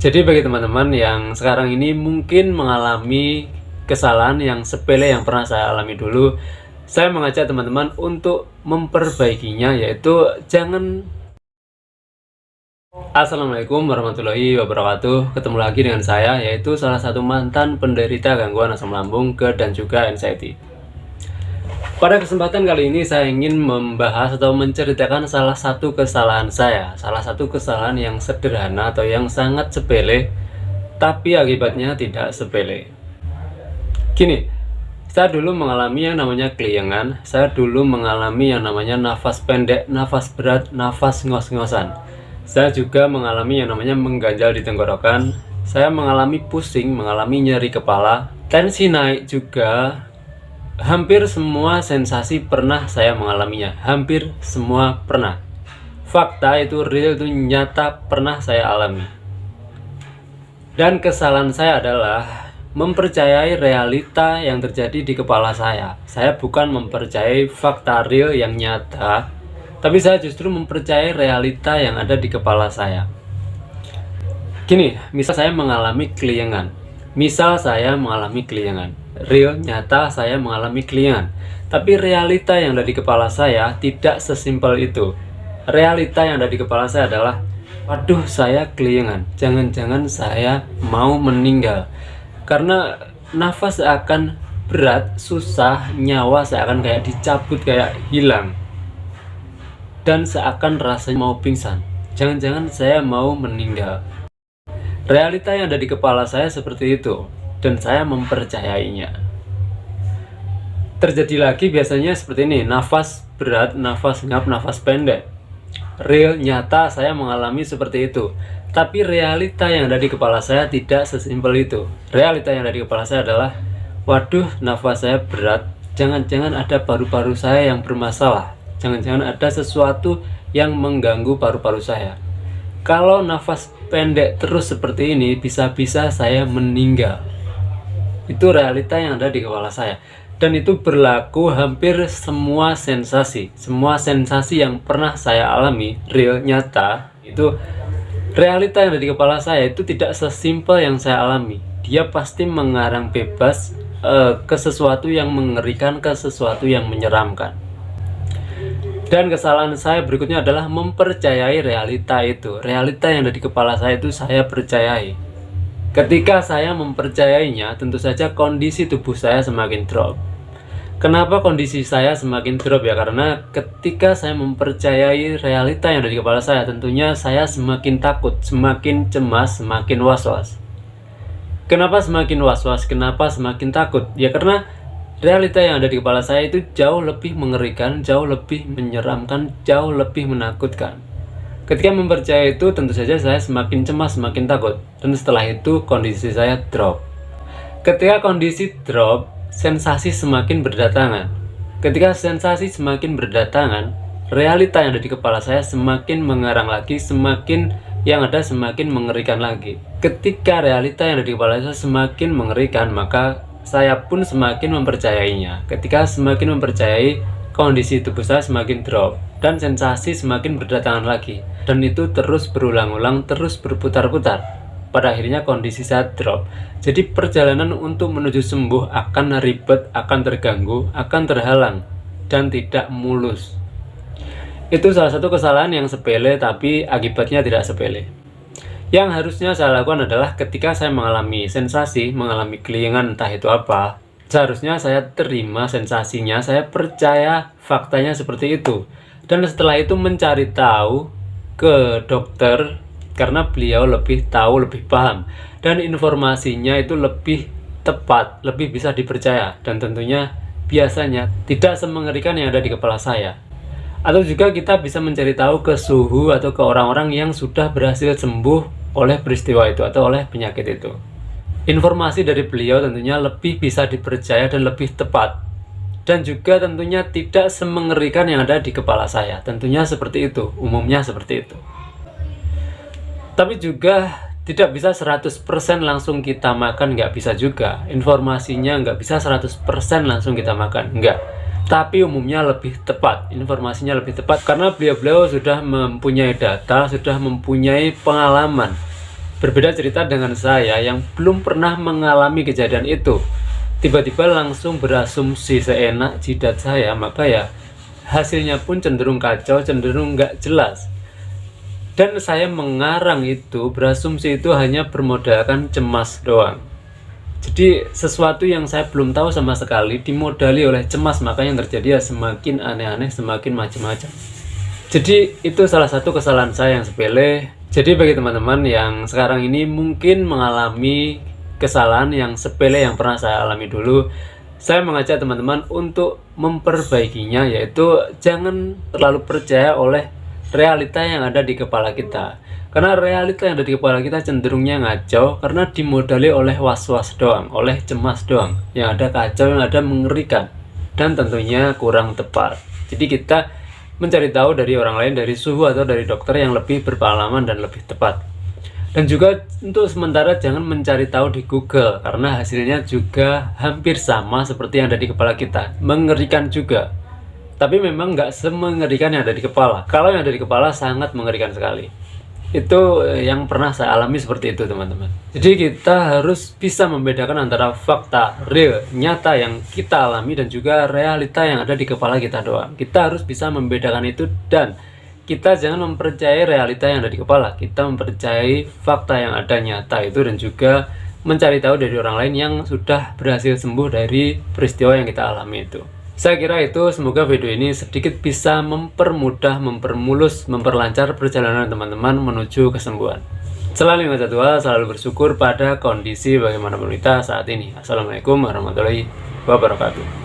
Jadi bagi teman-teman yang sekarang ini mungkin mengalami kesalahan yang sepele yang pernah saya alami dulu, saya mengajak teman-teman untuk memperbaikinya, yaitu jangan. Assalamualaikum warahmatullahi wabarakatuh. Ketemu lagi dengan saya, yaitu salah satu mantan penderita gangguan asam lambung, GERD, dan juga anxiety. Pada kesempatan kali ini saya ingin membahas atau menceritakan salah satu kesalahan saya. Salah satu kesalahan yang sederhana atau yang sangat sepele, tapi akibatnya tidak sepele. Gini, saya dulu mengalami yang namanya keliengan. Saya dulu mengalami yang namanya nafas pendek, nafas berat, nafas ngos-ngosan. Saya juga mengalami yang namanya mengganjal di tenggorokan. Saya mengalami pusing, mengalami nyeri kepala, tensi naik juga. Hampir semua sensasi pernah saya mengalaminya. Hampir semua pernah. Fakta itu real, itu nyata, pernah saya alami. Dan kesalahan saya adalah mempercayai realita yang terjadi di kepala saya. Saya bukan mempercayai fakta real yang nyata, tapi saya justru mempercayai realita yang ada di kepala saya. Gini, misal saya mengalami keliengan. Real, nyata, saya mengalami keliengan. Tapi realita yang ada di kepala saya tidak sesimpel itu. Realita yang ada di kepala saya adalah, waduh, saya keliengan. Jangan-jangan saya mau meninggal. Karena nafas akan berat, susah, nyawa seakan kayak dicabut, kayak hilang. Dan seakan rasanya mau pingsan. Jangan-jangan saya mau meninggal. Realita yang ada di kepala saya seperti itu, dan saya mempercayainya. Terjadi lagi biasanya seperti ini, nafas berat, nafas ngap, nafas pendek. Real, nyata, saya mengalami seperti itu. Tapi realita yang ada di kepala saya tidak sesimpel itu. Realita yang ada di kepala saya adalah, waduh, nafas saya berat, jangan-jangan ada paru-paru saya yang bermasalah. Jangan-jangan ada sesuatu yang mengganggu paru-paru saya. Kalau nafas pendek terus seperti ini, bisa-bisa saya meninggal. Itu realita yang ada di kepala saya. Dan itu berlaku hampir semua sensasi. Semua sensasi yang pernah saya alami, real, nyata, itu realita yang ada di kepala saya itu tidak sesimpel yang saya alami. Dia pasti mengarang bebas ke sesuatu yang mengerikan, ke sesuatu yang menyeramkan. Dan kesalahan saya berikutnya adalah mempercayai realita itu. Realita yang ada di kepala saya itu saya percayai. Ketika saya mempercayainya, tentu saja kondisi tubuh saya semakin drop. Kenapa kondisi saya semakin drop ya? Karena ketika saya mempercayai realita yang ada di kepala saya, tentunya saya semakin takut, semakin cemas, semakin was-was. Kenapa semakin was-was? Kenapa semakin takut? Ya karena realita yang ada di kepala saya itu jauh lebih mengerikan, jauh lebih menyeramkan, jauh lebih menakutkan. Ketika mempercayai itu, tentu saja saya semakin cemas, semakin takut. Dan setelah itu kondisi saya drop. Ketika kondisi drop, sensasi semakin berdatangan. Ketika sensasi semakin berdatangan, realita yang ada di kepala saya semakin mengarang lagi, semakin yang ada semakin mengerikan lagi. Ketika realita yang ada di kepala saya semakin mengerikan, maka saya pun semakin mempercayainya. Ketika semakin mempercayai, kondisi tubuh saya semakin drop dan sensasi semakin berdatangan lagi, dan itu terus berulang-ulang, terus berputar-putar. Pada akhirnya kondisi saya drop. Jadi perjalanan untuk menuju sembuh akan ribet, akan terganggu, akan terhalang, dan tidak mulus. Itu salah satu kesalahan yang sepele tapi akibatnya tidak sepele. Yang harusnya saya lakukan adalah ketika saya mengalami sensasi, mengalami keliengan entah itu apa, seharusnya saya terima sensasinya, saya percaya faktanya seperti itu. Dan setelah itu mencari tahu ke dokter, karena beliau lebih tahu, lebih paham. Dan informasinya itu lebih tepat, lebih bisa dipercaya. Dan tentunya biasanya tidak semengerikan yang ada di kepala saya. Atau juga kita bisa mencari tahu ke suhu atau ke orang-orang yang sudah berhasil sembuh oleh peristiwa itu atau oleh penyakit itu. Informasi dari beliau tentunya lebih bisa dipercaya dan lebih tepat. Dan juga tentunya tidak semengerikan yang ada di kepala saya. Tentunya seperti itu, umumnya seperti itu. Tapi juga tidak bisa 100% langsung kita makan, nggak bisa juga. Informasinya nggak bisa 100% langsung kita makan, nggak. Tapi umumnya lebih tepat, informasinya lebih tepat karena beliau-beliau sudah mempunyai data, sudah mempunyai pengalaman Berbeda cerita dengan saya yang belum pernah mengalami kejadian itu. Tiba-tiba langsung berasumsi seenak jidat saya, maka ya hasilnya pun cenderung kacau, cenderung nggak jelas. Dan saya mengarang itu, berasumsi itu hanya bermodalkan cemas doang. Jadi sesuatu yang saya belum tahu sama sekali dimodali oleh cemas, maka yang terjadi ya semakin aneh-aneh, semakin macam-macam. Jadi itu salah satu kesalahan saya yang sepele. Jadi bagi teman-teman yang sekarang ini mungkin mengalami kesalahan yang sepele yang pernah saya alami dulu, saya mengajak teman-teman untuk memperbaikinya, yaitu jangan terlalu percaya oleh realita yang ada di kepala kita. Karena realita yang ada di kepala kita cenderungnya ngacau karena dimodali oleh was-was doang, oleh cemas doang. Yang ada kacau, yang ada mengerikan, dan tentunya kurang tepat. Jadi kita mencari tahu dari orang lain, dari suhu atau dari dokter yang lebih berpengalaman dan lebih tepat. Dan juga untuk sementara jangan mencari tahu di Google, karena hasilnya juga hampir sama seperti yang ada di kepala kita. Mengerikan juga. Tapi memang nggak semengerikan yang ada di kepala. Kalau yang ada di kepala sangat mengerikan sekali. Itu yang pernah saya alami seperti itu, teman-teman. Jadi kita harus bisa membedakan antara fakta real, nyata yang kita alami, dan juga realita yang ada di kepala kita doang. Kita harus bisa membedakan itu, dan kita jangan mempercayai realita yang ada di kepala. Kita mempercayai fakta yang ada nyata itu, dan juga mencari tahu dari orang lain yang sudah berhasil sembuh dari peristiwa yang kita alami itu. Saya kira itu, semoga video ini sedikit bisa mempermudah, mempermulus, memperlancar perjalanan teman-teman menuju kesembuhan. Selalu ingat satu hal, selalu bersyukur pada kondisi bagaimanapun kita saat ini. Assalamualaikum warahmatullahi wabarakatuh.